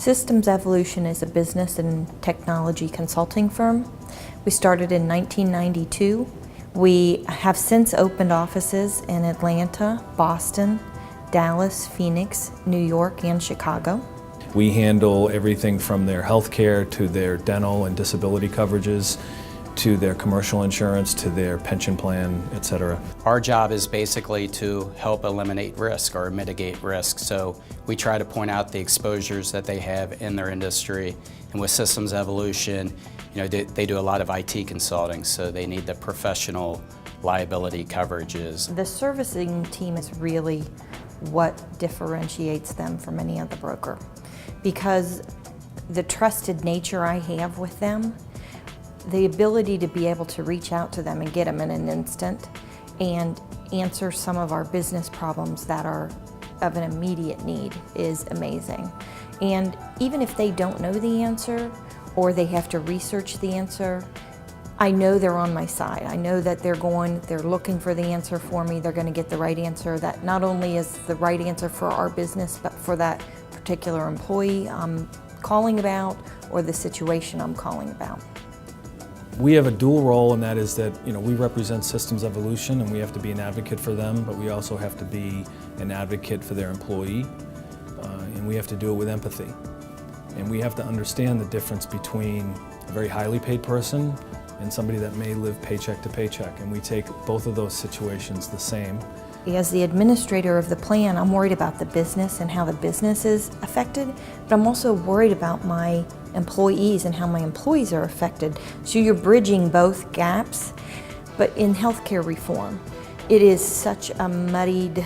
Systems Evolution is a business and technology consulting firm. We started in 1992. We have since opened offices in Atlanta, Boston, Dallas, Phoenix, New York, and Chicago. We handle everything from their health care to their dental and disability coverages, to their commercial insurance, to their pension plan, etc. Our job is basically to help eliminate risk or mitigate risk. So we try to point out the exposures that they have in their industry. And with Systems Evolution, they do a lot of IT consulting, so they need the professional liability coverages. The servicing team is really what differentiates them from any other broker, because the trusted nature I have with them, the ability to be able to reach out to them and get them in an instant and answer some of our business problems that are of an immediate need is amazing. And even if they don't know the answer or they have to research the answer, I know they're on my side. I know that they're looking for the answer for me. They're going to get the right answer that not only is the right answer for our business, but for that particular employee I'm calling about or the situation I'm calling about. We have a dual role, and that is that we represent Systems Evolution and we have to be an advocate for them, but we also have to be an advocate for their employee, and we have to do it with empathy. And we have to understand the difference between a very highly paid person and somebody that may live paycheck to paycheck, and we take both of those situations the same. As the administrator of the plan, I'm worried about the business and how the business is affected, but I'm also worried about my employees and how my employees are affected. So you're bridging both gaps. But in healthcare reform, it is such a muddied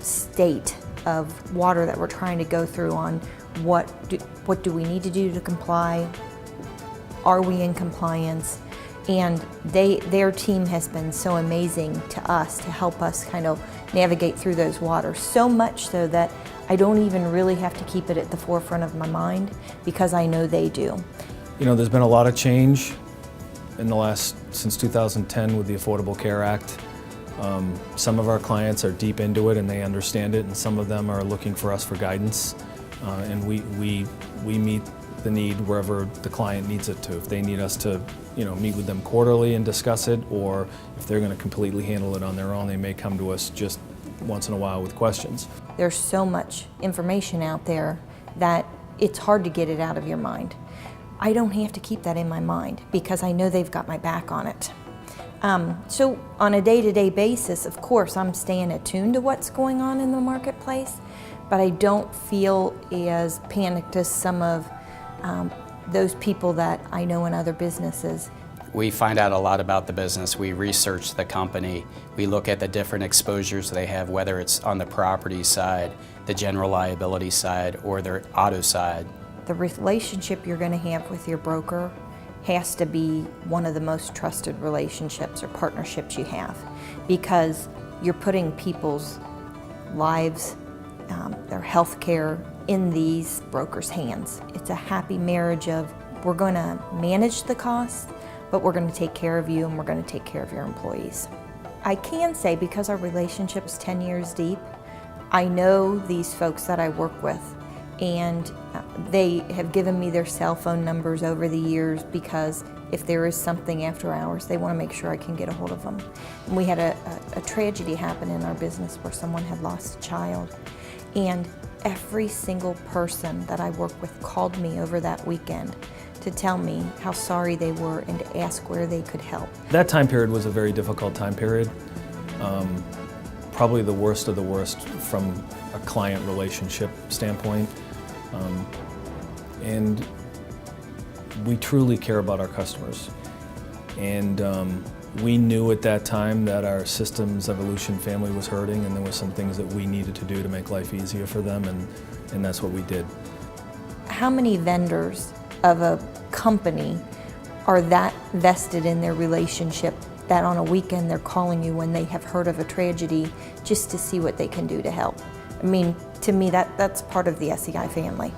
state of water that we're trying to go through on what do we need to do to comply? Are we in compliance? And their team has been so amazing to us to help us kind of navigate through those waters, so much so that I don't even really have to keep it at the forefront of my mind because I know they do. There's been a lot of change since 2010 with the Affordable Care Act. Some of our clients are deep into it and they understand it, and some of them are looking for us for guidance. And we meet the need wherever the client needs it to. If they need us to meet with them quarterly and discuss it, or if they're going to completely handle it on their own, they may come to us just once in a while with questions. There's so much information out there that it's hard to get it out of your mind. I don't have to keep that in my mind because I know they've got my back on it. So on a day-to-day basis, of course, I'm staying attuned to what's going on in the marketplace, but I don't feel as panicked as some of those people that I know in other businesses. We find out a lot about the business. We research the company. We look at the different exposures they have, whether it's on the property side, the general liability side, or their auto side. The relationship you're going to have with your broker has to be one of the most trusted relationships or partnerships you have, because you're putting people's lives, their health care, in these brokers' hands. It's a happy marriage of we're going to manage the cost, but we're going to take care of you and we're going to take care of your employees. I can say, because our relationship's 10 years deep, I know these folks that I work with, and they have given me their cell phone numbers over the years because if there is something after hours, they want to make sure I can get a hold of them. And we had a tragedy happen in our business where someone had lost a child, and every single person that I work with called me over that weekend to tell me how sorry they were and to ask where they could help. That time period was a very difficult time period. Probably the worst of the worst from a client relationship standpoint. And we truly care about our customers. And we knew at that time that our Systems Evolution family was hurting, and there were some things that we needed to do to make life easier for them, and that's what we did. How many vendors of a company are that vested in their relationship that on a weekend they're calling you when they have heard of a tragedy just to see what they can do to help? I mean, to me, that's part of the SEI family.